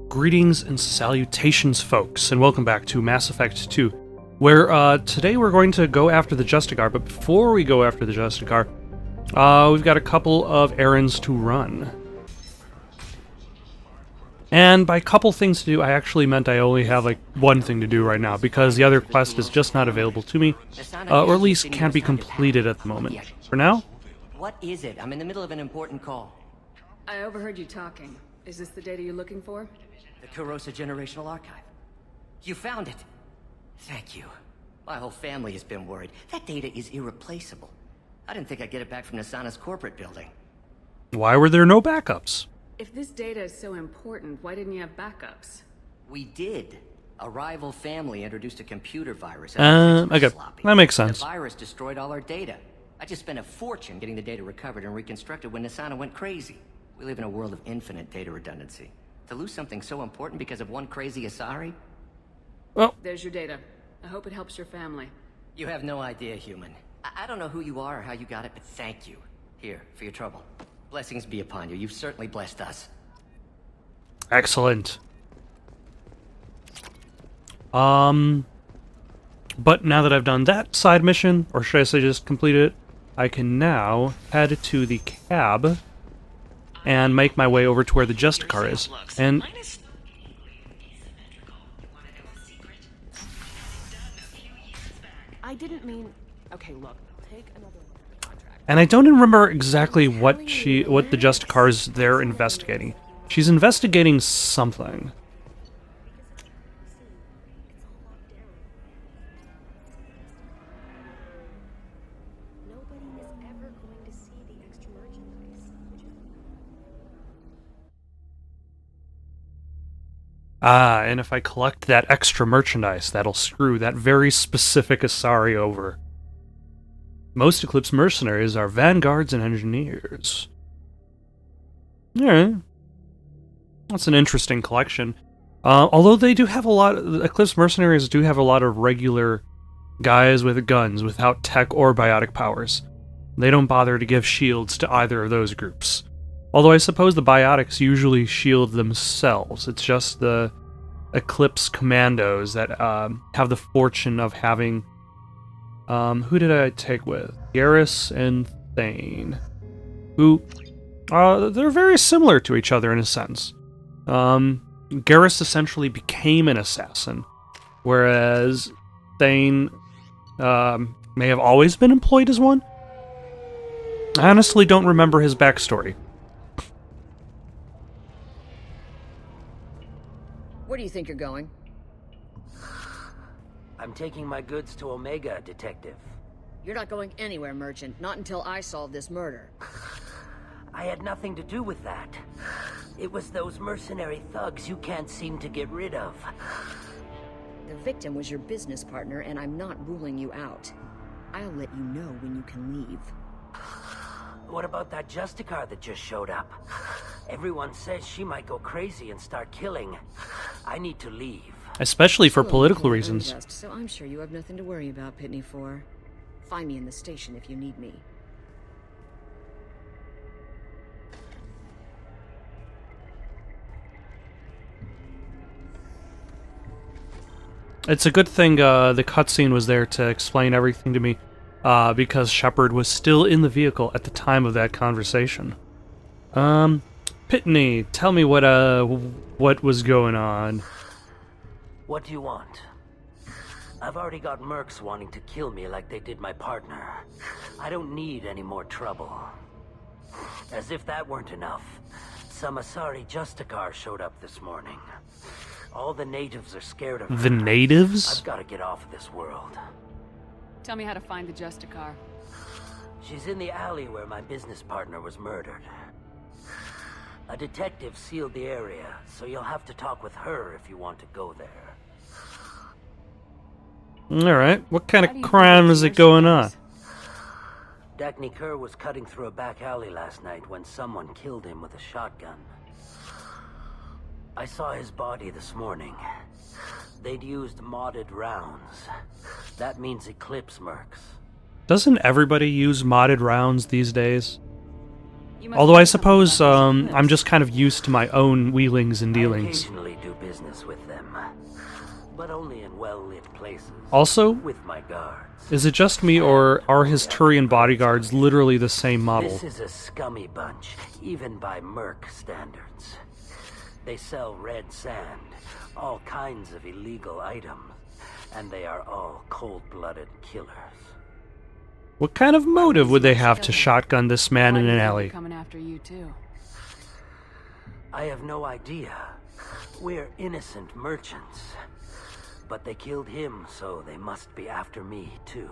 Greetings and salutations, folks, and welcome back to Mass Effect 2, where today we're going to go after the Justicar, but before we go after the Justicar, we've got a couple of errands to run. And by couple things to do, I actually meant I only have like one thing to do right now, because the other quest is just not available to me, or at least can't be completed at the moment. For now? What is it? I'm in the middle of an important call. I overheard you talking. Is this the data you're looking for? The Kurosa Generational Archive. You found it. Thank you. My whole family has been worried. That data is irreplaceable. I didn't think I'd get it back from Nasana's corporate building. Why were there no backups? If this data is so important, why didn't you have backups? We did. A rival family introduced a computer virus. Okay, that makes sense. The virus destroyed all our data. I just spent a fortune getting the data recovered and reconstructed when Nasana went crazy. We live in a world of infinite data redundancy. To lose something so important because of one crazy Asari? Well, There's your data. I hope it helps your family. You have no idea, human. I don't know who you are or how you got it, but thank you. Here, for your trouble. Blessings be upon you. You've certainly blessed us. excellent. But now that I've done that side mission, or should I say just completed it, I can now head to the cab and make my way over to where the Justicar is. And I didn't mean... Okay, look. Take another look at the contract. and I don't remember exactly what the Justicar is there investigating. She's investigating something. Nobody is ever going to see the extra merchandise. And if I collect that extra merchandise, that'll screw that very specific Asari over. Most Eclipse mercenaries are vanguards and engineers. Yeah, that's an interesting collection. Although they do have a lot, Eclipse mercenaries do have a lot of regular guys with guns without tech or biotic powers. They don't bother to give shields to either of those groups. Although I suppose the biotics usually shield themselves. It's just the Eclipse commandos that have the fortune of having... who did I take with? Garrus and Thane. Who... they're very similar to each other in a sense. Garrus essentially became an assassin, whereas Thane may have always been employed as one. I honestly don't remember his backstory. Where do you think you're going? I'm taking my goods to Omega, Detective. You're not going anywhere, Merchant. Not until I solve this murder. I had nothing to do with that. It was those mercenary thugs you can't seem to get rid of. The victim was your business partner, and I'm not ruling you out. I'll let you know when you can leave. What about that Justicar that just showed up? Everyone says she might go crazy and start killing. I need to leave. Especially for You're political locally reasons. unjust, so I'm sure you have nothing to worry about, Pitney 4. Find me in the station if you need me. It's a good thing the cutscene was there to explain everything to me, because Shepard was still in the vehicle at the time of that conversation. Pitney, tell me what was going on. What do you want? I've already got mercs wanting to kill me like they did my partner. I don't need any more trouble. As if that weren't enough, some Asari Justicar showed up this morning. All the natives are scared of her. The natives? I've got to get off of this world. Tell me how to find the Justicar. She's in the alley where my business partner was murdered. A detective sealed the area, so you'll have to talk with her if you want to go there. Alright, what kind Why do of you crime think is it's it going on? mercenaries? Dagny Kerr was cutting through a back alley last night when someone killed him with a shotgun. I saw his body this morning. They'd used modded rounds. That means Eclipse mercs. Doesn't everybody use modded rounds these days? Although I suppose I'm just kind of used to my own wheelings and I dealings. occasionally do business with them, but only in well-lit places. Also, With my guards. is it just me, or are his Turian bodyguards literally the same model? This is a scummy bunch, even by Merc standards. They sell red sand, all kinds of illegal items, and they are all cold-blooded killers. What kind of motive would they have to shotgun this man in an alley? Coming after you too. I have no idea. We're innocent merchants. But they killed him, so they must be after me, too.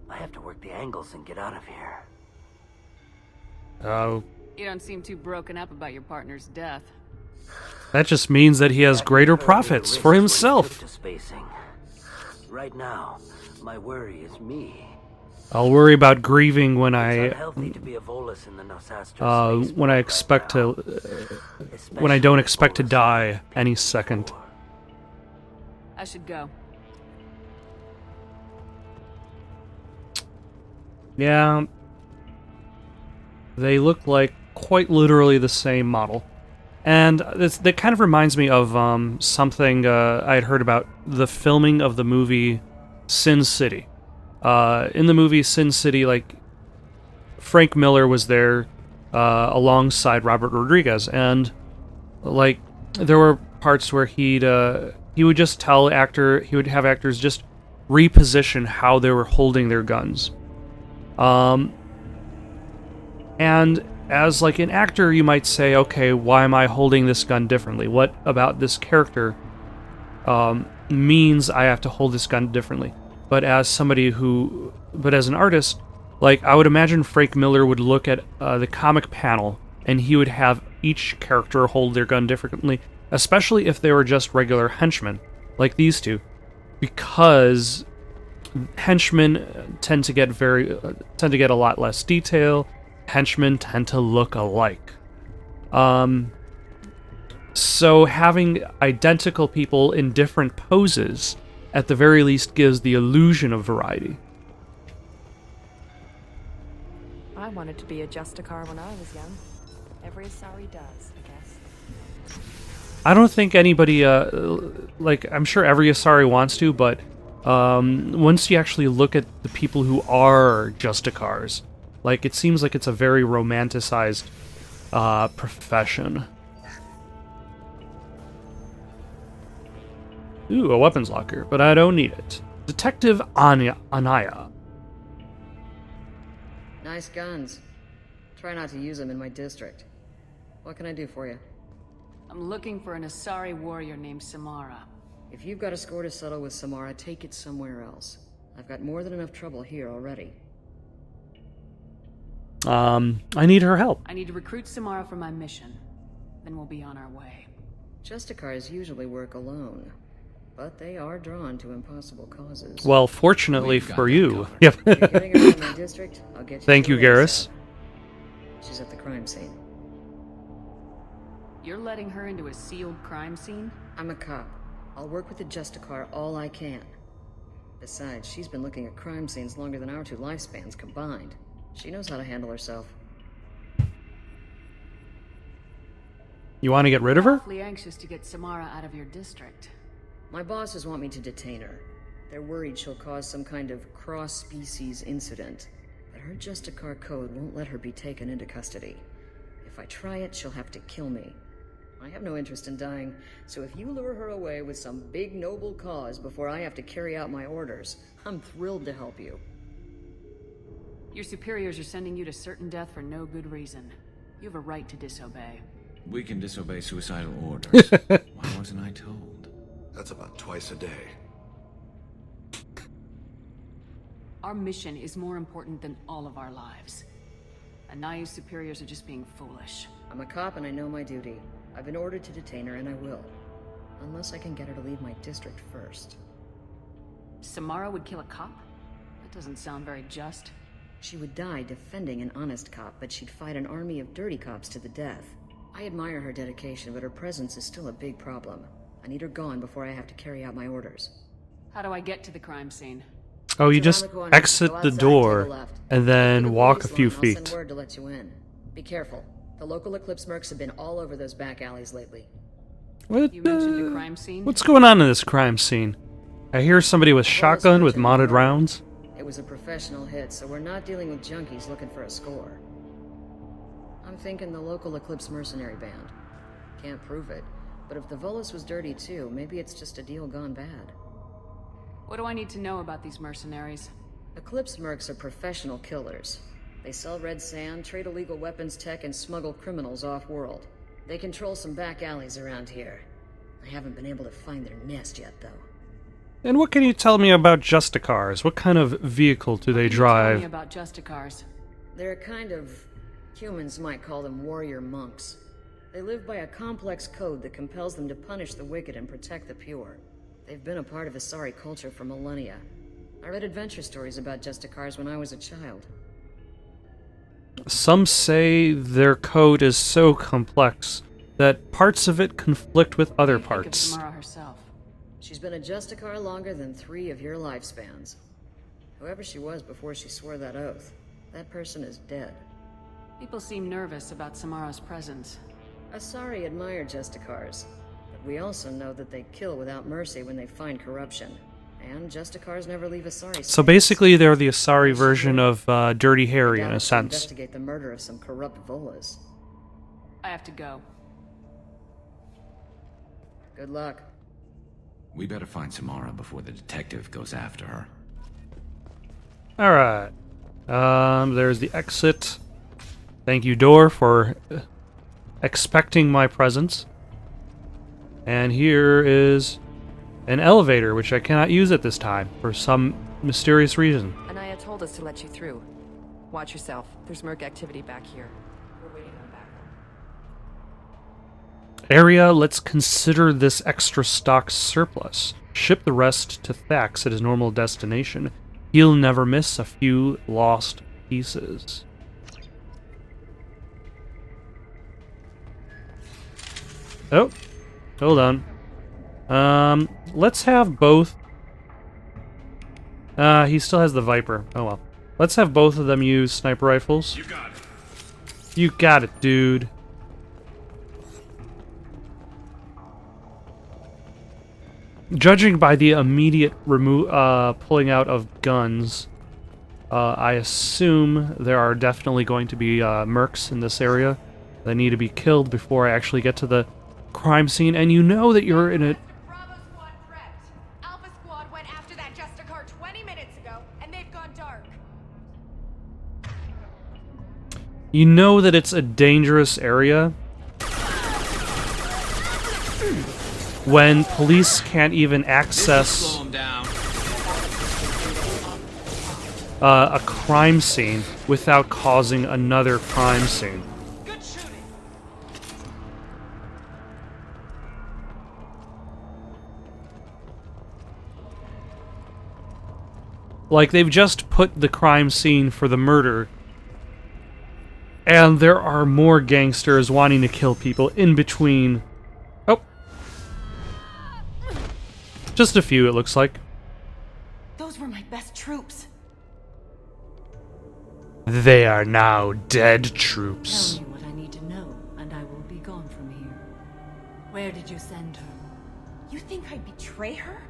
I have to work the angles and get out of here. Oh, You don't seem too broken up about your partner's death. that just means that he has greater profits for himself. To spacing. Right now, my worry is me. I'll worry about grieving when It's I unhealthy to be a Volus in the Nosastro space when I right expect now. when I don't Especially expect to Volus die any second. I should go. Yeah, they look like quite literally the same model. And that kind of reminds me of something I had heard about the filming of the movie Sin City. In the movie Sin City, like, Frank Miller was there alongside Robert Rodriguez, and like there were parts where he would just he would have actors just reposition how they were holding their guns. And as like an actor, you might say, okay, why am I holding this gun differently? What about this character means I have to hold this gun differently? But as an artist, like, I would imagine Frank Miller would look at the comic panel, and he would have each character hold their gun differently, especially if they were just regular henchmen, like these two, because henchmen tend to get a lot less detail. Henchmen tend to look alike. So having identical people in different poses, at the very least, gives the illusion of variety. I wanted to be a Justicar when I was young. Every Asari does, I guess. I don't think anybody, I'm sure every Asari wants to, but once you actually look at the people who are Justicars, like, it seems like it's a very romanticized profession. Ooh, a weapons locker, but I don't need it. Detective Anaya. Nice guns. Try not to use them in my district. What can I do for you? I'm looking for an Asari warrior named Samara. If you've got a score to settle with Samara, take it somewhere else. I've got more than enough trouble here already. I need her help. I need to recruit Samara for my mission. Then we'll be on our way. Justicars usually work alone, but they are drawn to impossible causes. Well, fortunately for you. Yep. If you're getting her from my district, I'll get you. Thank to you, her Garrus. ASAP. She's at the crime scene. You're letting her into a sealed crime scene? I'm a cop. I'll work with the Justicar all I can. Besides, she's been looking at crime scenes longer than our two lifespans combined. She knows how to handle herself. You want to get rid of her? Awfully anxious to get Samara out of your district. My bosses want me to detain her. They're worried she'll cause some kind of cross-species incident. But her Justicar code won't let her be taken into custody. If I try it, she'll have to kill me. I have no interest in dying, so if you lure her away with some big noble cause before I have to carry out my orders, I'm thrilled to help you. Your superiors are sending you to certain death for no good reason. You have a right to disobey. We can disobey suicidal orders. Why wasn't I told? That's about twice a day. Our mission is more important than all of our lives. Anaya's superiors are just being foolish. I'm a cop and I know my duty. I've been ordered to detain her and I will. Unless I can get her to leave my district first. Samara would kill a cop? That doesn't sound very just. She would die defending an honest cop, but she'd fight an army of dirty cops to the death. I admire her dedication, but her presence is still a big problem. I need her gone before I have to carry out my orders. How do I get to the crime scene? Oh, you It's just around the corner. Go exit the outside, take door a left. and Look then for the walk a police few line. I'll feet. send word to let you in. Be careful. The local Eclipse mercs have been all over those back alleys lately. What, You mentioned a crime scene? what's going on in this crime scene? I hear somebody with shotgun with modded rounds. It was a professional hit, so we're not dealing with junkies looking for a score. I'm thinking the local Eclipse mercenary band. Can't prove it, but if the Volus was dirty too, maybe it's just a deal gone bad. What do I need to know about these mercenaries? Eclipse mercs are professional killers. They sell red sand, trade illegal weapons tech, and smuggle criminals off-world. They control some back alleys around here. I haven't been able to find their nest yet, though. And what can you tell me about Justicars? What kind of vehicle do they Tell me drive? about Justicars. They're a kind of... humans might call them warrior monks. They live by a complex code that compels them to punish the wicked and protect the pure. They've been a part of Asari culture for millennia. I read adventure stories about Justicars when I was a child. Some say their code is so complex that parts of it conflict with other What do you think of parts. Samara herself? She's been a Justicar longer than 3 of your lifespans. Whoever she was before she swore that oath, that person is dead. People seem nervous about Samara's presence. Asari admire Justicars, but we also know that they kill without mercy when they find corruption. And Justicars never leave Asari So space. basically they're the Asari version of Dirty Harry, in Doubt a it's to sense. investigate the murder of some corrupt Volas. I have to go. Good luck. We better find Samara before the detective goes after her. Alright. There's the exit. Thank you, door, for expecting my presence. And here is an elevator, which I cannot use at this time, for some mysterious reason. Anaya told us to let you through. Watch yourself. There's merc activity back here. We're waiting on backup. Area, let's consider this extra stock surplus. Ship the rest to Thax at his normal destination. He'll never miss a few lost pieces. Oh, hold on. Let's have both. He still has the Viper. Oh well. Let's have both of them use sniper rifles. You got it. You got it, dude. Judging by the immediate pulling out of guns, I assume there are definitely going to be mercs in this area that need to be killed before I actually get to the crime scene. And you know that you're in a... Bravo squad prepped. Alpha squad went after that Justicar 20 minutes ago, and they've gone dark. You know that it's a dangerous area when police can't even access a crime scene without causing another crime scene. Good shooting. Like, they've just put the crime scene for the murder, and there are more gangsters wanting to kill people in between. Oh. Just a few, it looks like. Those were my best troops. They are now dead troops. Tell me what I need to know, and I will be gone from here. Where did you send her? You think I'd betray her?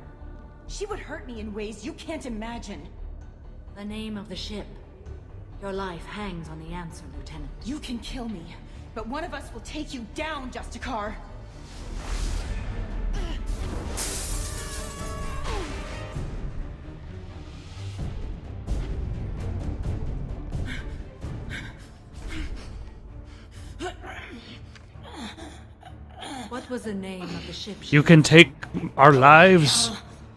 She would hurt me in ways you can't imagine. The name of the ship. Your life hangs on the answer, Lieutenant. You can kill me, but one of us will take you down, Justicar. What was the name of the ship? You can take our lives,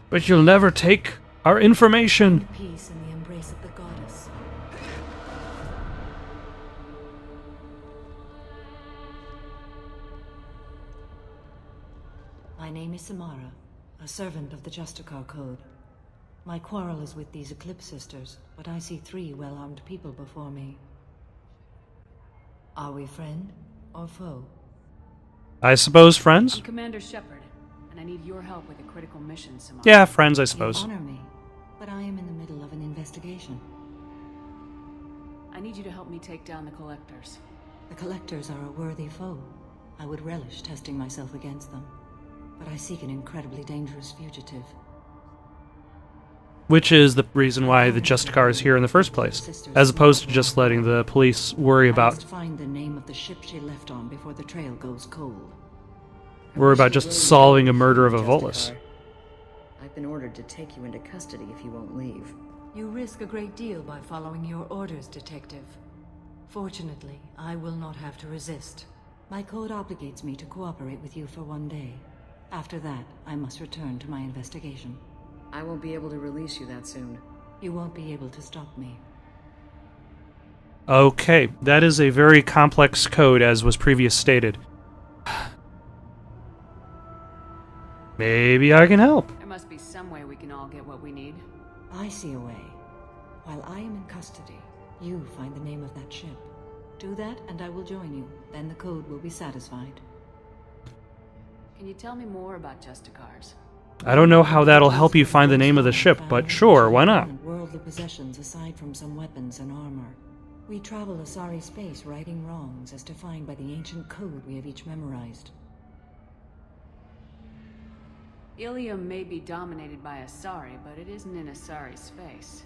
but you'll never take our information. Peace in the embrace of the goddess. My name is Samara, a servant of the Justicar Code. My quarrel is with these Eclipse sisters, but I see 3 well-armed people before me. Are we friend or foe? I suppose friends? I'm Commander Shepard, and I need your help with a critical mission, Samara. Yeah, friends, I You suppose. honor me, but I am in the middle of investigation. I need you to help me take down the Collectors. The Collectors are a worthy foe. I would relish testing myself against them. But I seek an incredibly dangerous fugitive. Which is the reason why the Justicar is here in the first place, as opposed to just letting the police worry I about must find the name of the ship she left on before the trail goes cold. just solving a murder of a Volus. I've been ordered to take you into custody if you won't leave. You risk a great deal by following your orders, Detective. Fortunately, I will not have to resist. My code obligates me to cooperate with you for 1 day. After that, I must return to my investigation. I won't be able to release you that soon. You won't be able to stop me. Okay, that is a very complex code, as was previously stated. Maybe I can help. There must be some way we can all get what we need. I see a way. While I am in custody, you find the name of that ship. Do that, and I will join you. Then the code will be satisfied. Can you tell me more about Justicars? I don't know how that'll help you find the name of the ship, but sure, why not? Worldly possessions aside from some weapons and armor. We travel Asari space righting wrongs as defined by the ancient code we have each memorized. Ilium may be dominated by Asari, but it isn't in Asari space.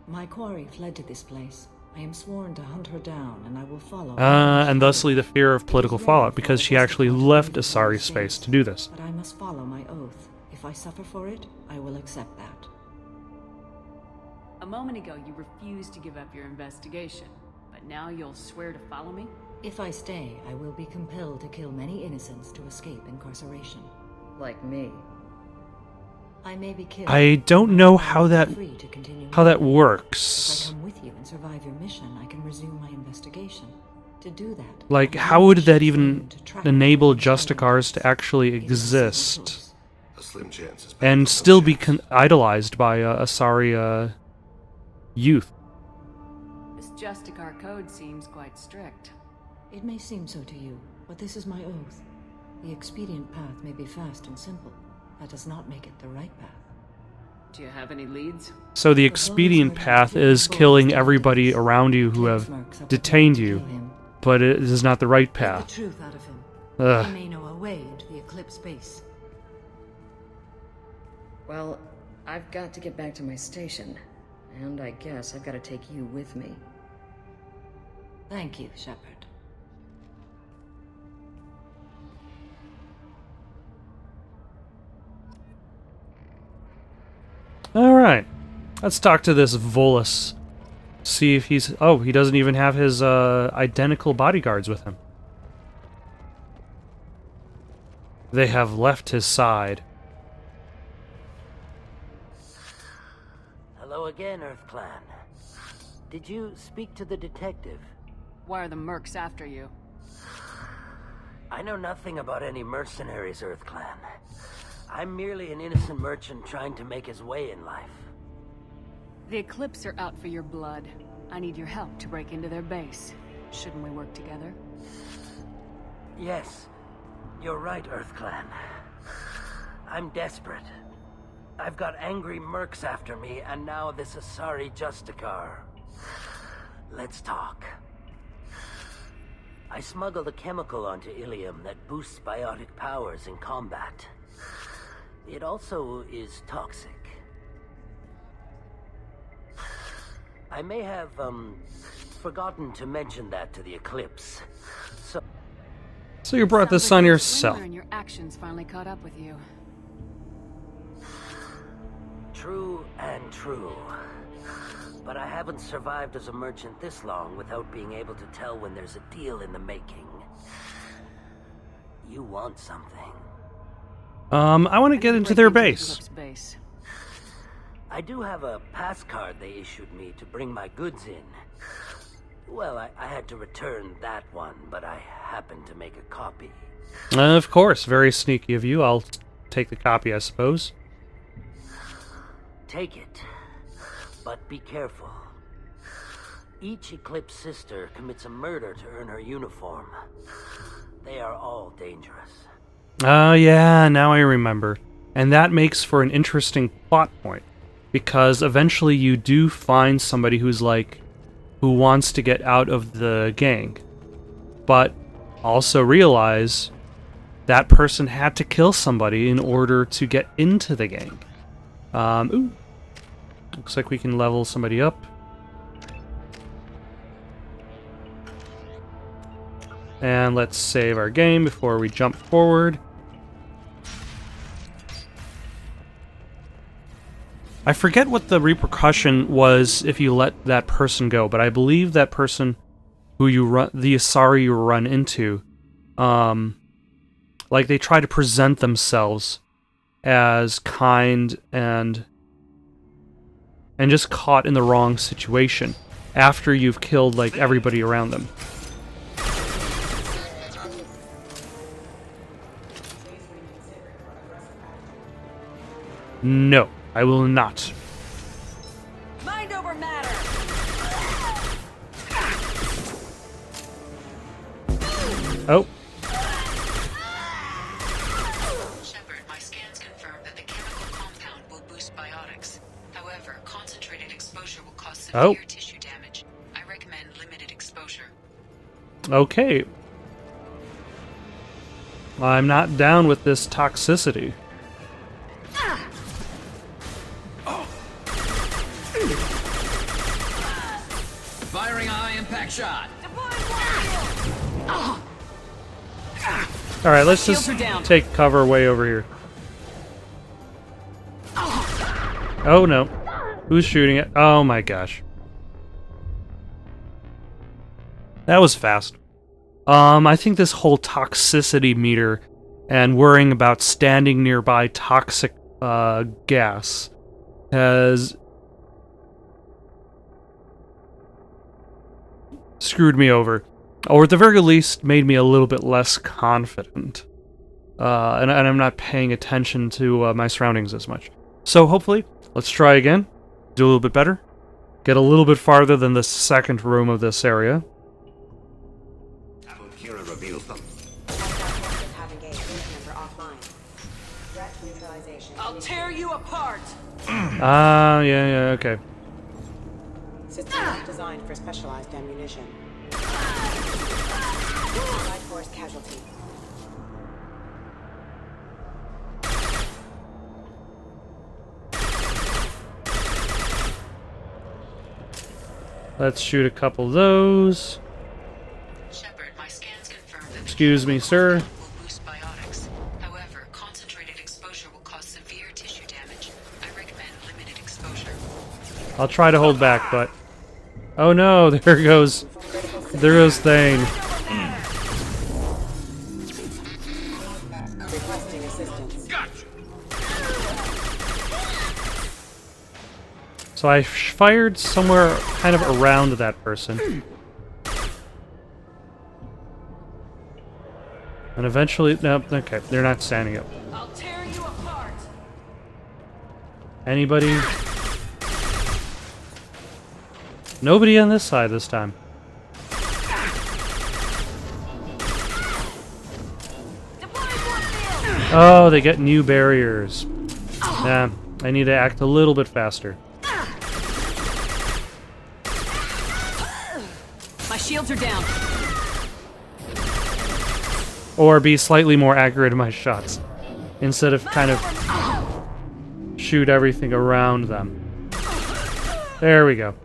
My quarry fled to this place. I am sworn to hunt her down, and I will follow. And thusly the fear of political fallout, because she actually left Asari space to do this. But I must follow my oath. If I suffer for it, I will accept that. A moment ago, you refused to give up your investigation, but now you'll swear to follow me? If I stay, I will be compelled to kill many innocents to escape incarceration. Like me. I may be killed. I don't know how that Free to continue how that If I works. come with you and survive your mission, I can resume my investigation. To do that, Like, I how would need that to even to track enable and Justicars to actually It is a single exist choice. A slim chance is and still be idolized by Asari youth? This Justicar code seems quite strict. It may seem so to you, but this is my oath. The expedient path may be fast and simple. That does not make it the right path. Do you have any leads? So the expedient path is killing everybody around you who have detained you, but it is not the right Get the path. truth out of him. Ugh. He may know a way into the Eclipse base. Well, I've got to get back to my station. And I guess I've got to take you with me. Thank you, Shepard. Alright, let's talk to this Volus. See if he's... Oh, he doesn't even have his identical bodyguards with him. They have left his side. Hello again, EarthClan. Did you speak to the detective? Why are the mercs after you? I know nothing about any mercenaries, EarthClan. I'm merely an innocent merchant trying to make his way in life. The Eclipse are out for your blood. I need your help to break into their base. Shouldn't we work together? Yes, you're right, EarthClan. I'm desperate. I've got angry mercs after me, and now this Asari Justicar. Let's talk. I smuggled a chemical onto Ilium that boosts biotic powers in combat. It also is toxic. I may have, forgotten to mention that to the Eclipse. So you brought this Sounds on like your yourself. swindler and your actions finally caught up with you. True and true. But I haven't survived as a merchant this long without being able to tell when there's a deal in the making. You want something. I want to get into their base. base. I do have a pass card they issued me to bring my goods in. Well, I had to return that one, but I happened to make a copy. Of course, very sneaky of you. I'll take the copy, I suppose. Take it, but be careful. Each Eclipse sister commits a murder to earn her uniform. They are all dangerous. Oh yeah, now I remember. And that makes for an interesting plot point. because eventually you do find somebody who wants to get out of the gang, but also realize that person had to kill somebody in order to get into the gang. Ooh. Looks like we can level somebody up. And let's save our game before we jump forward. I forget what the repercussion was if you let that person go, but I believe that person who the Asari you run into, like they try to present themselves as kind and just caught in the wrong situation after you've killed like everybody around them. No, I will not. Mind over matter. Oh. Shepard, my scans confirm that the chemical compound will boost biotics. However, concentrated exposure will cause severe tissue damage. I recommend limited exposure. Okay. I'm not down with this toxicity. Firing a high-impact shot. Alright, let's just take cover way over here. Oh no. Who's shooting it? Oh my gosh. That was fast. I think this whole toxicity meter and worrying about standing nearby toxic gas has screwed me over. Or at the very least, made me a little bit less confident. And I'm not paying attention to my surroundings as much. So hopefully, let's try again. Do a little bit better. Get a little bit farther than the second room of this area. Kira reveals them. I'll tear you apart. Yeah, okay. System not designed for specialized ammunition. Light force casualty. Let's shoot a couple of those. Shepard, my scans confirm that Excuse me, sir. will boost biotics. However, concentrated exposure will cause severe tissue damage. I recommend limited exposure. I'll try to hold back, but... Oh no, there goes Thane. Requesting assistance. So I fired somewhere kind of around that person. And eventually... Nope, okay, they're not standing up. I'll tear you apart. Anybody? Nobody on this side this time. Oh, they get new barriers. Yeah, I need to act a little bit faster. My shields are down. Or be slightly more accurate in my shots. Instead of kind of shoot everything around them. There we go.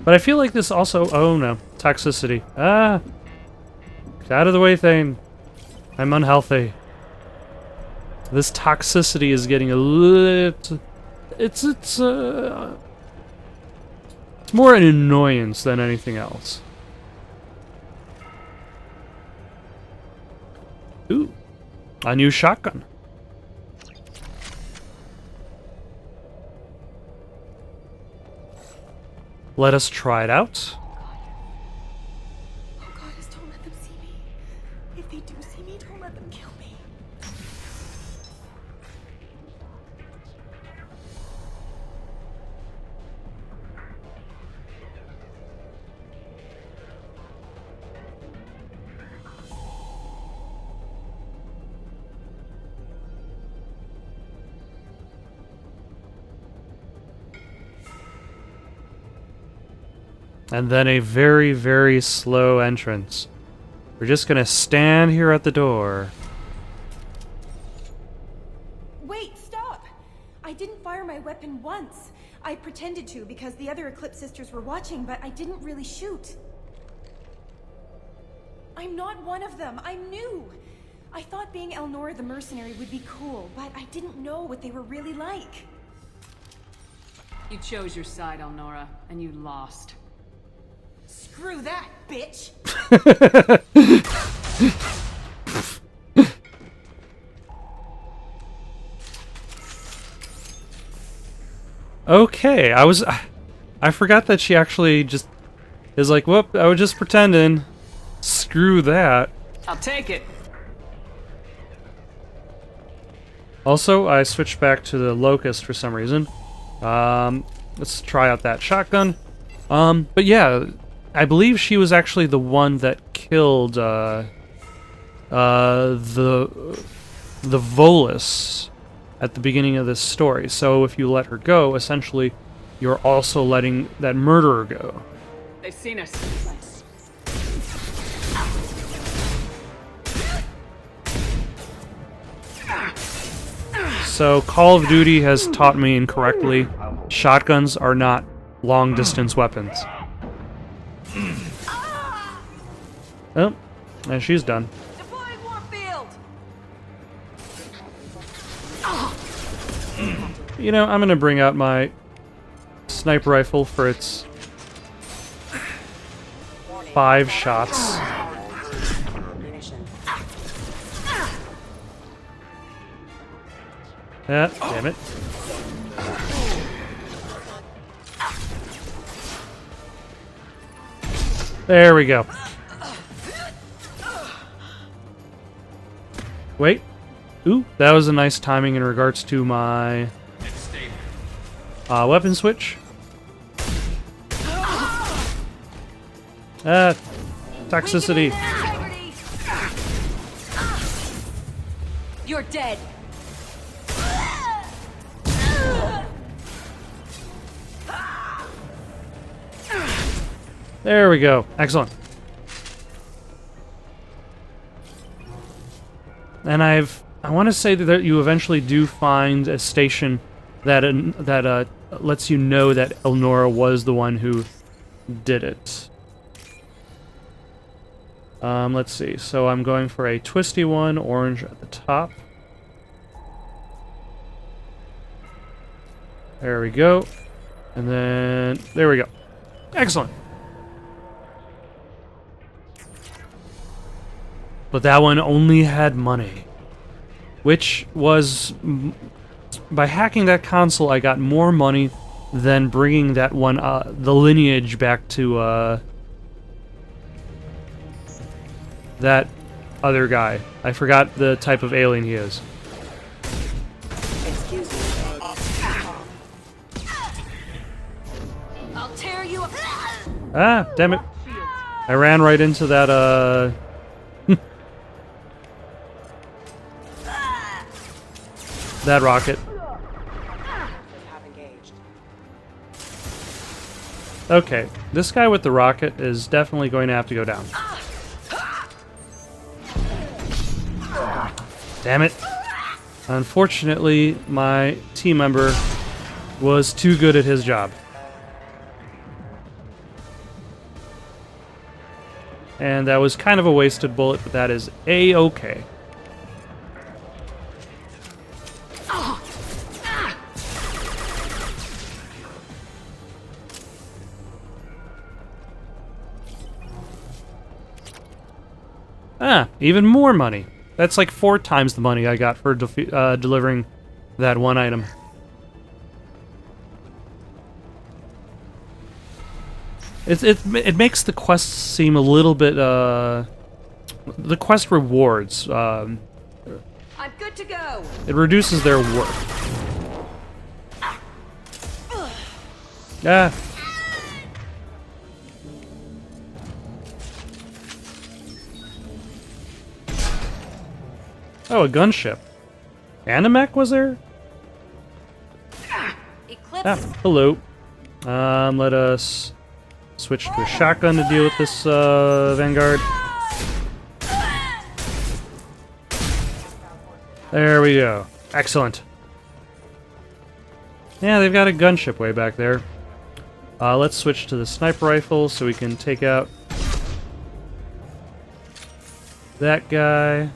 But I feel like this also... Oh no. Toxicity. Ah! Get out of the way, Thane. I'm unhealthy. This toxicity is getting a little... It's more an annoyance than anything else. Ooh. A new shotgun. Let us try it out. Oh goddess, don't let them see me. If they do see me, don't let them kill me. And then a very, very slow entrance. We're just gonna stand here at the door. Wait, stop! I didn't fire my weapon once. I pretended to because the other Eclipse sisters were watching, but I didn't really shoot. I'm not one of them. I'm new. I thought being Elnora the mercenary would be cool, but I didn't know what they were really like. You chose your side, Elnora, and you lost. Screw that, bitch! Okay, I forgot that she actually just is like, whoop, I was just pretending. Screw that. I'll take it. Also, I switched back to the Locust for some reason. Let's try out that shotgun. But yeah, I believe she was actually the one that killed the Volus at the beginning of this story. So if you let her go, essentially, you're also letting that murderer go. They've seen us. So Call of Duty has taught me incorrectly. Shotguns are not long-distance weapons. Oh, and she's done. You know, I'm gonna bring out my sniper rifle for its 5 shots. Ah, damn it. There we go. Wait. Ooh, that was a nice timing in regards to my weapon switch. Toxicity. You're dead. There we go. Excellent. And I want to say that you eventually do find a station that lets you know that Elnora was the one who did it. Let's see. So I'm going for a twisty one, orange at the top. There we go. And then there we go. Excellent. But that one only had money, which was, by hacking that console, I got more money than bringing that one, the lineage back to, that other guy. I forgot the type of alien he is. Excuse me. I'll tear you apart. Ah, damn it. I ran right into that, that rocket. Okay, this guy with the rocket is definitely going to have to go down. Damn it. Unfortunately, my team member was too good at his job. And that was kind of a wasted bullet, but that is A-okay. Ah, even more money. That's like 4 times the money I got for delivering that one item. It makes the quests seem a little bit, the quest rewards, I'm good to go. it reduces their worth. Ah. Oh, a gunship. And a mech was there? Eclipse. Ah, hello. Let us Switch to a shotgun to deal with this Vanguard. There we go. Excellent. Yeah, they've got a gunship way back there. Let's switch to the sniper rifle so we can take out that guy.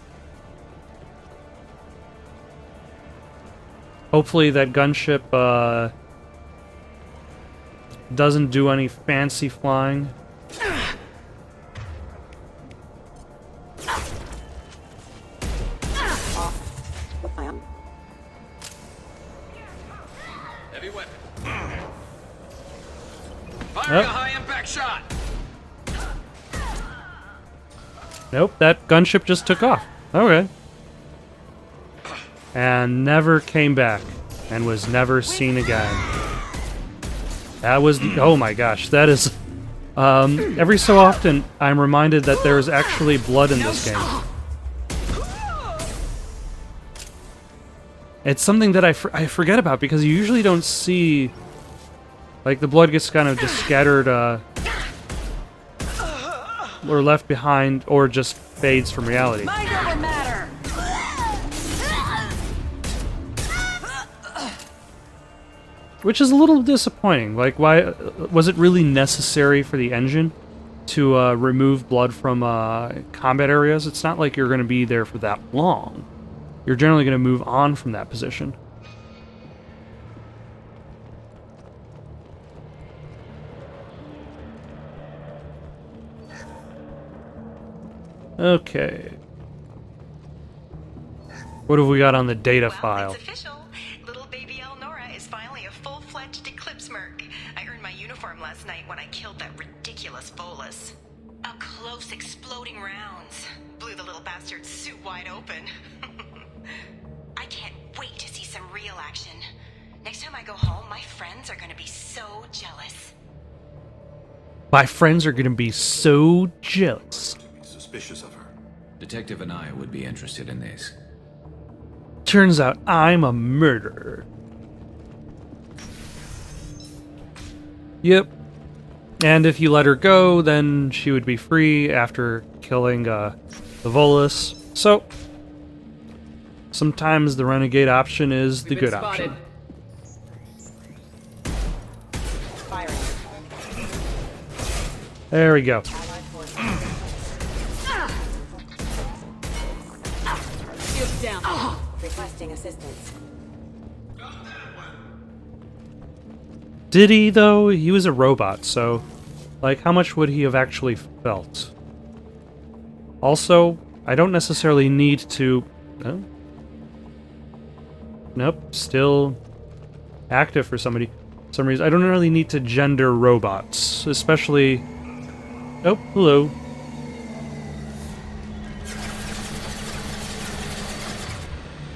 Hopefully that gunship doesn't do any fancy flying. Heavy weapon. Firing a high-impact shot. Nope, that gunship just took off. Okay. And never came back. And was never seen again. That was the... Oh my gosh, that is... every so often, I'm reminded that there is actually blood in this game. It's something that I forget about, because you usually don't see... Like, the blood gets kind of just scattered, or left behind, or just fades from reality. Mind over matter. Which is a little disappointing. Like, why... was it really necessary for the engine to remove blood from combat areas? It's not like you're going to be there for that long. You're generally going to move on from that position. Okay. What have we got on the data file? It's official. Little baby Elnora is finally a full-fledged Eclipse merc. I earned my uniform last night when I killed that ridiculous Volus. Up close, exploding rounds. Blew the little bastard's suit wide open. I can't wait to see some real action. Next time I go home, my friends are gonna be so jealous. My friends are going to be so jealous. Suspicious of her. Detective and I would be interested in this. Turns out I'm a murderer. Yep. And if you let her go, then she would be free after killing the Volus. So, sometimes the renegade option is the good option. There we go. Shields down. Requesting assistance. Did he, though? He was a robot, so... Like, how much would he have actually felt? Also, I don't necessarily need to... Oh. Nope, still active for some reason. I don't really need to gender robots, especially... Oh, hello.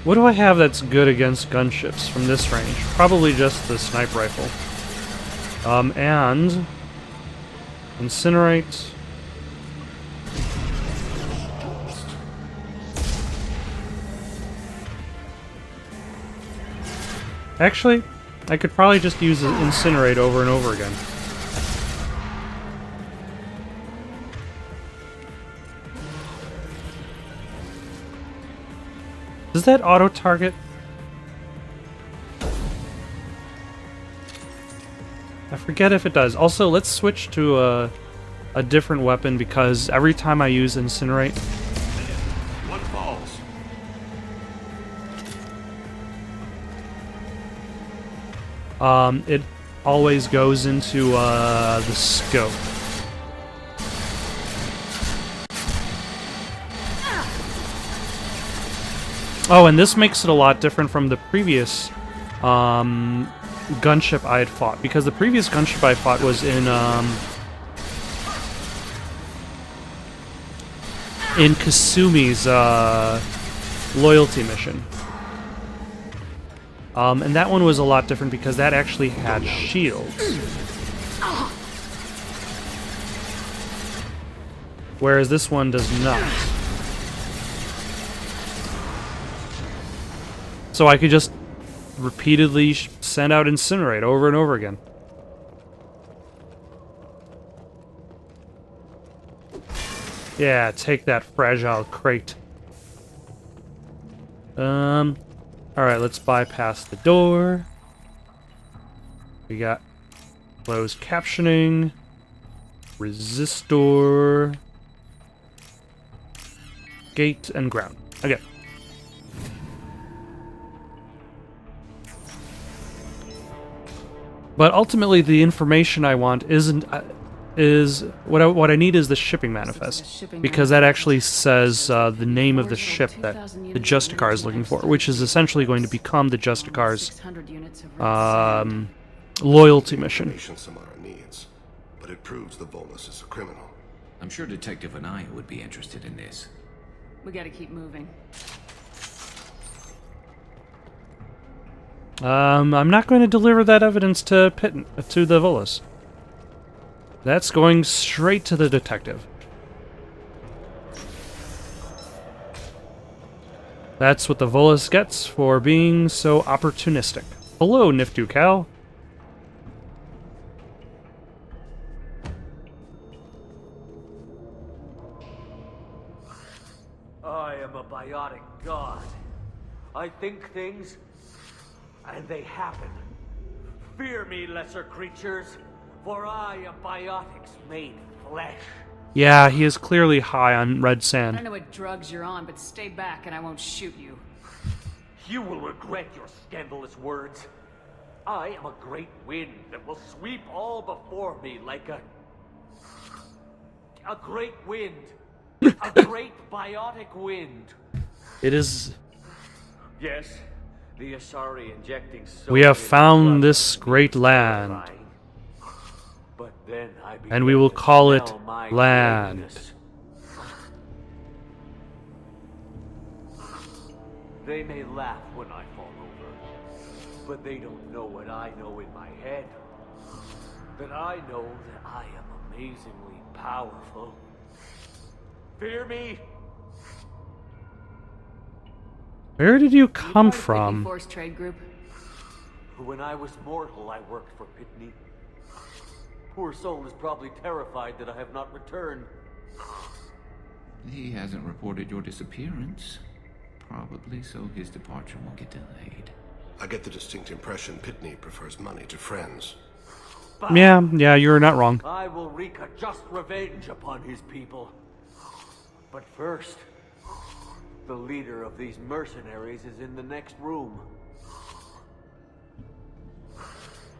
What do I have that's good against gunships from this range? Probably just the sniper rifle. And... Incinerate. Actually, I could probably just use Incinerate over and over again. Does that auto-target? I forget if it does. Also, let's switch to a different weapon, because every time I use Incinerate... One falls. It always goes into the scope. Oh, and this makes it a lot different from the previous gunship I had fought, because the previous gunship I fought was in Kasumi's loyalty mission. And that one was a lot different because that actually had shields. Whereas this one does not. So I could just repeatedly send out Incinerate over and over again. Yeah, take that fragile crate. Alright, let's bypass the door. We got closed captioning, resistor, gate, and ground. Okay. But ultimately, the information I want is what I need is the shipping manifest, because that actually says the name of the ship that the Justicar is looking for, which is essentially going to become the Justicar's loyalty mission. Information Samara needs, but it proves the Volus is a criminal. I'm sure Detective Anaya would be interested in this. We gotta keep moving. I'm not going to deliver that evidence to the Volus. That's going straight to the detective. That's what the Volus gets for being so opportunistic. Hello, Niftu Cal. I am a biotic god. I think things, and they happen. Fear me, lesser creatures, for I am biotics made flesh. Yeah, he is clearly high on red I sand. don't know what drugs you're on, but stay back and I won't shoot you. You will regret your scandalous words. I am a great wind that will sweep all before me like a great wind. A great biotic wind. It is... Yes, the Asari injecting so We have many found drugs this great land, terrifying. But then I and we began will to call it smell my land. greatness. They may laugh when I fall over, but they don't know what I know in my head. That I know that I am amazingly powerful. Fear me? Where did you come Pitney from? Force Trade Group. When I was mortal, I worked for Pitney. Poor soul is probably terrified that I have not returned. He hasn't reported your disappearance. Probably so his departure won't get delayed. I get the distinct impression Pitney prefers money to friends. Yeah, you're not wrong. I will wreak a just revenge upon his people. But first, the leader of these mercenaries is in the next room.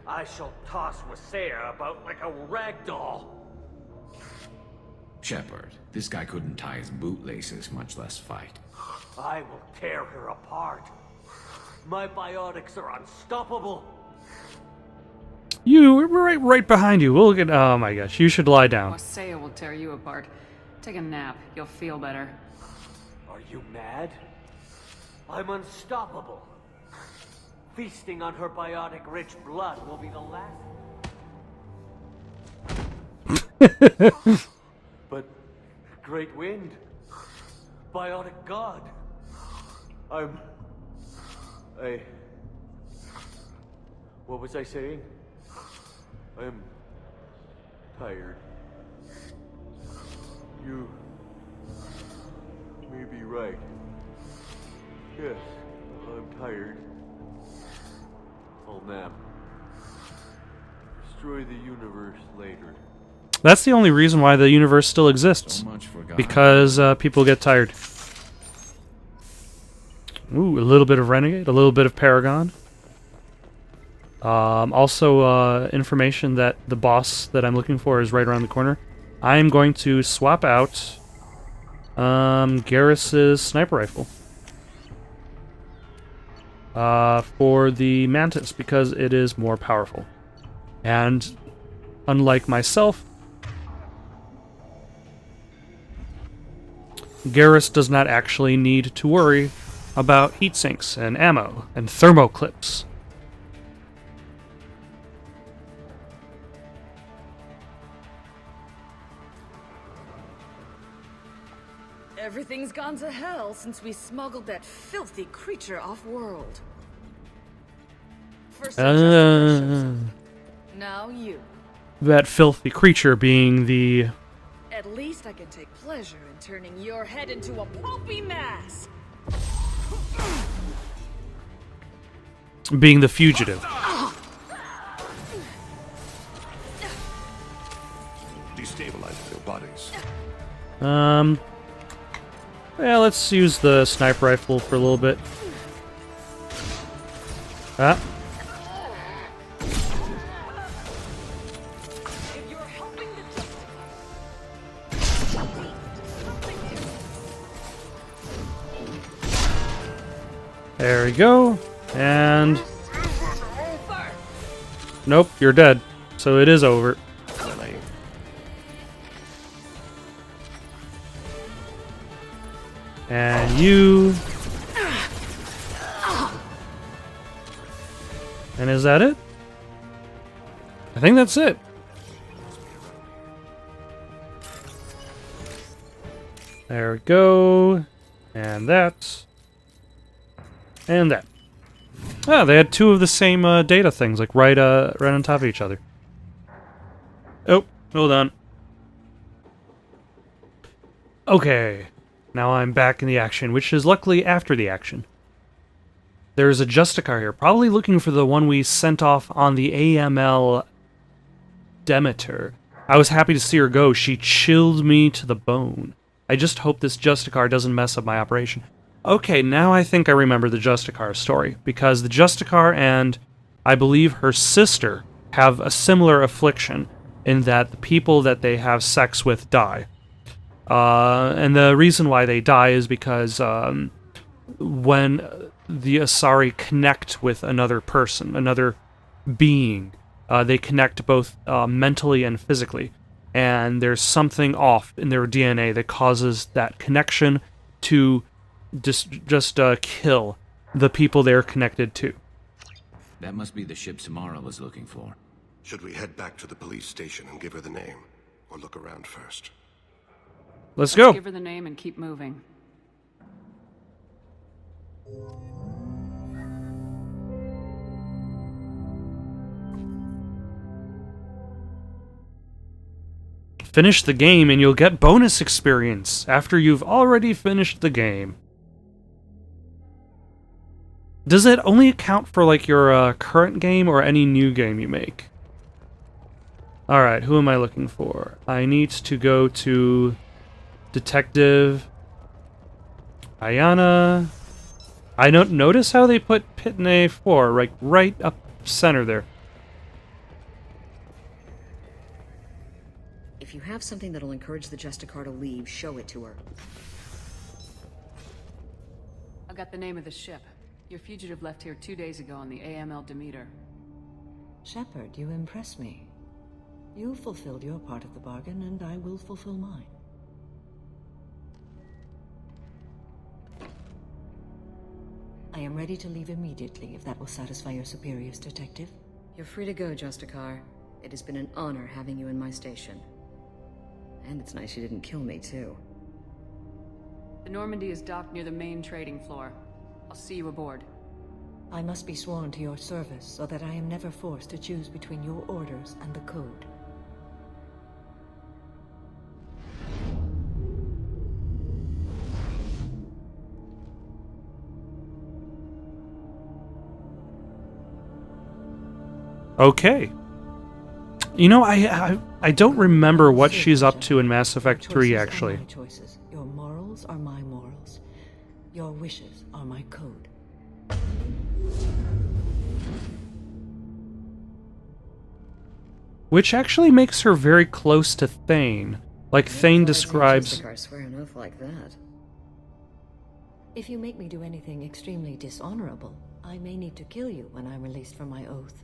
I shall toss Wasea about like a rag doll. Shepard, this guy couldn't tie his bootlaces, much less fight. I will tear her apart. My biotics are unstoppable. We're right behind you. We'll get... Oh my gosh, you should lie down. Wasea will tear you apart. Take a nap. You'll feel better. Are you mad? I'm unstoppable. Feasting on her biotic-rich blood will be the last. But Great Wind, biotic god. What was I saying? I'm tired. You may be right. Yes, I'm tired. I'll nap. Destroy the universe later. That's the only reason why the universe still exists. So much for God. Because people get tired. Ooh, a little bit of Renegade, a little bit of Paragon. Also, information that the boss that I'm looking for is right around the corner. I'm going to swap out Garrus's sniper rifle for the Mantis because it is more powerful. And unlike myself, Garrus does not actually need to worry about heat sinks and ammo and thermoclips. Everything's gone to hell since we smuggled that filthy creature off-world. First now you. That filthy creature being the... At least I I can take pleasure in turning your head into a pulpy mass. Being the fugitive. Destabilize their bodies. Yeah, let's use the sniper rifle for a little bit. Ah. There we go. And... Nope, you're dead. So it is over. And you... And is that it? I think that's it. There we go. And that. And that. Ah, they had two of the same data things, like right on top of each other. Oh, hold on. Okay. Now I'm back in the action, which is luckily after the action. There's a Justicar here, probably looking for the one we sent off on the AML Demeter. I was happy to see her go. She chilled me to the bone. I just hope this Justicar doesn't mess up my operation. Okay, now I think I remember the Justicar story, because the Justicar and, I believe, her sister have a similar affliction, in that the people that they have sex with die. And the reason why they die is because when the Asari connect with another person, another being, they connect both mentally and physically. And there's something off in their DNA that causes that connection to just kill the people they're connected to. That must be the ship Samara was looking for. Should we head back to the police station and give her the name? Or look around first? Let's go. Give her the name and keep moving. Finish the game and you'll get bonus experience after you've already finished the game. Does it only account for like your current game or any new game you make? Alright, who am I looking for? I need to go to Detective Ayana. I don't notice how they put Pitney 4 right up center there. If you have something that'll encourage the Justicar to leave, show it to her. I got the name of the ship. Your fugitive left here 2 days ago on the AML Demeter. Shepard, you impress me. You fulfilled your part of the bargain, and I will fulfill mine. I am ready to leave immediately, if that will satisfy your superiors, Detective. You're free to go, Justicar. It has been an honor having you in my station. And it's nice you didn't kill me, too. The Normandy is docked near the main trading floor. I'll see you aboard. I must be sworn to your service, so that I am never forced to choose between your orders and the Code. Okay. You know, I don't remember what she's up to in Mass Effect 3, actually. My choices. Your morals are my morals. Your wishes are my code. Which actually makes her very close to Thane. Like Thane describes... Justicar swear an oath like that. If you make me do anything extremely dishonorable, I may need to kill you when I'm released from my oath.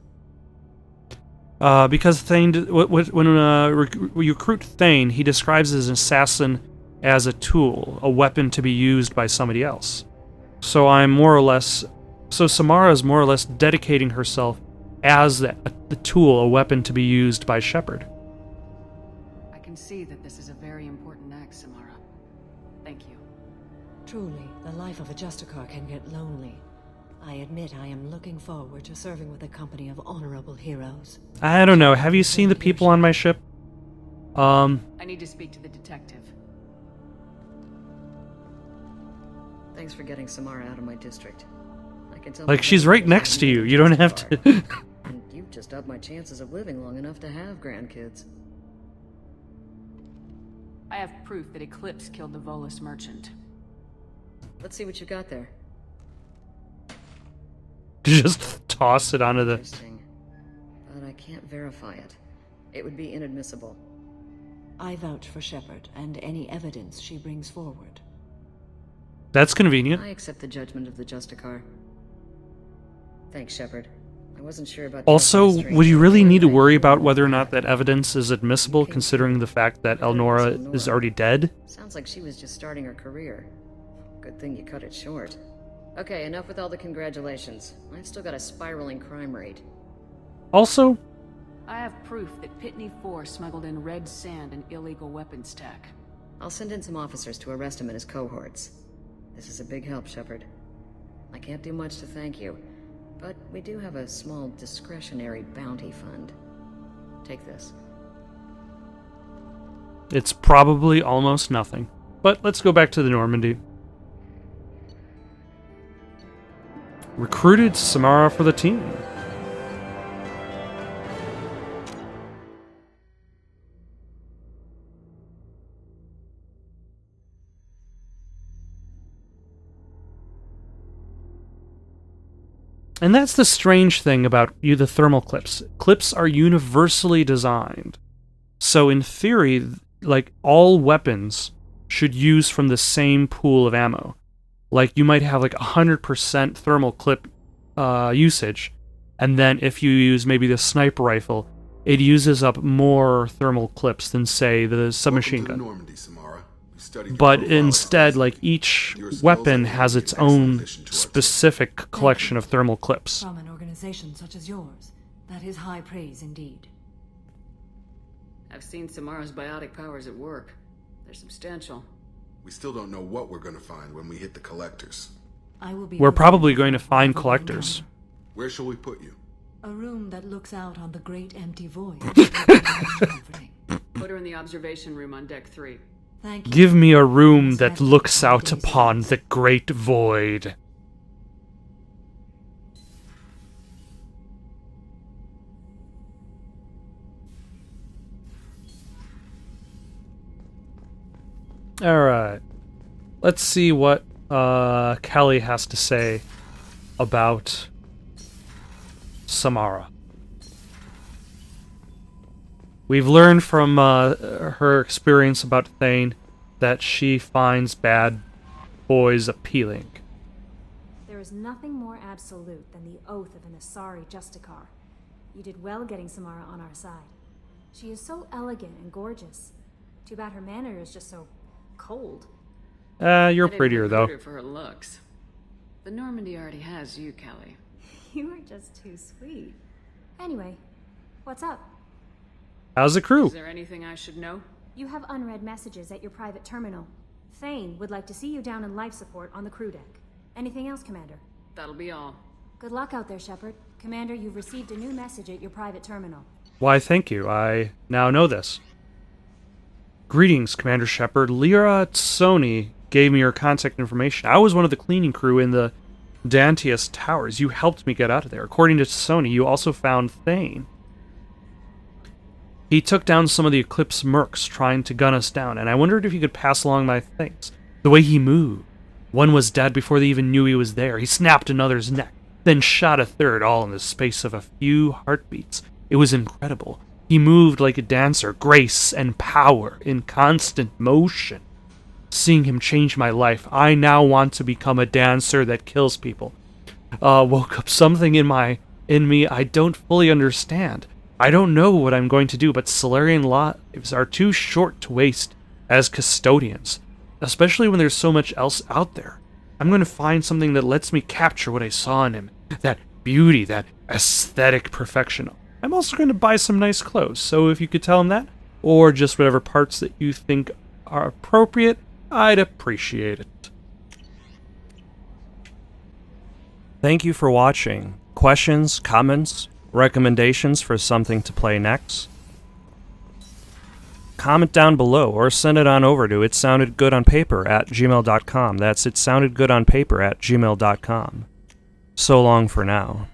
Because Thane, when you recruit Thane, he describes his assassin as a tool, a weapon to be used by somebody else. So Samara is more or less dedicating herself as the tool, a weapon to be used by Shepard. I can see that this is a very important act, Samara. Thank you. Truly, the life of a Justicar can get lonely. I admit I am looking forward to serving with a company of honorable heroes. I don't know, have you seen the people on my ship? I need to speak to the detective. Thanks for getting Samara out of my district. I can tell Like, she's right next to you. You don't have to... And you've just upped my chances of living long enough to have grandkids. I have proof that Eclipse killed the Volus merchant. Let's see what you got there. Just toss it onto the... Interesting. But I can't verify it. It would be inadmissible. I vouch for Shepard and any evidence she brings forward. That's convenient. I accept the judgment of the Justicar. Thanks, Shepard. I wasn't sure about... Also, would you really need to worry about whether or not that evidence is admissible, considering the fact that Elnora is already dead? Sounds like she was just starting her career. Good thing you cut it short. Okay, enough with all the congratulations. I've still got a spiraling crime rate. Also... I have proof that Pitney 4 smuggled in red sand and illegal weapons stack. I'll send in some officers to arrest him and his cohorts. This is a big help, Shepard. I can't do much to thank you, but we do have a small discretionary bounty fund. Take this. It's probably almost nothing. But let's go back to the Normandy. Recruited Samara for the team. And that's the strange thing about the thermal clips. Clips are universally designed. So in theory, like, all weapons should use from the same pool of ammo. Like, you might have like 100% thermal clip usage, and then if you use maybe the sniper rifle, it uses up more thermal clips than, say, the submachine gun. Normandy, Samara. But instead, like, each weapon has its own specific collection of thermal clips. From an organization such as yours, that is high praise indeed. I've seen Samara's biotic powers at work. They're substantial. We still don't know what we're going to find when we hit the collectors. We're probably going to find collectors. Where shall we put you? A room that looks out on the great empty void. Put her in the observation room on deck 3. Thank you. Give me a room that looks out upon the great void. Alright. Let's see what Kelly has to say about Samara. We've learned from her experience about Thane that she finds bad boys appealing. There is nothing more absolute than the oath of an Asari Justicar. You did well getting Samara on our side. She is so elegant and gorgeous. Too bad her manner is just so cold. You're prettier, though. Her for her looks. The Normandy already has you, Kelly. You are just too sweet. Anyway, what's up? How's the crew? Is there anything I should know? You have unread messages at your private terminal. Thane would like to see you down in life support on the crew deck. Anything else, Commander? That'll be all. Good luck out there, Shepard. Commander, you've received a new message at your private terminal. Why, thank you. I now know this. Greetings, Commander Shepard. Lyra Tsoni gave me your contact information. I was one of the cleaning crew in the Dantius Towers. You helped me get out of there. According to Tsoni, you also found Thane. He took down some of the Eclipse mercs trying to gun us down, and I wondered if he could pass along my thanks. The way he moved. One was dead before they even knew he was there. He snapped another's neck, then shot a third, all in the space of a few heartbeats. It was incredible. He moved like a dancer, grace and power, in constant motion. Seeing him change my life, I now want to become a dancer that kills people. Woke up something in me I don't fully understand. I don't know what I'm going to do, but Solarian lives are too short to waste as custodians, especially when there's so much else out there. I'm going to find something that lets me capture what I saw in him, that beauty, that aesthetic perfection. I'm also going to buy some nice clothes, so if you could tell him that, or just whatever parts that you think are appropriate, I'd appreciate it. Thank you for watching. Questions, comments, recommendations for something to play next? comment down below or send it on over to itsoundedgoodonpaper@gmail.com. That's itsoundedgoodonpaper@gmail.com. So long for now.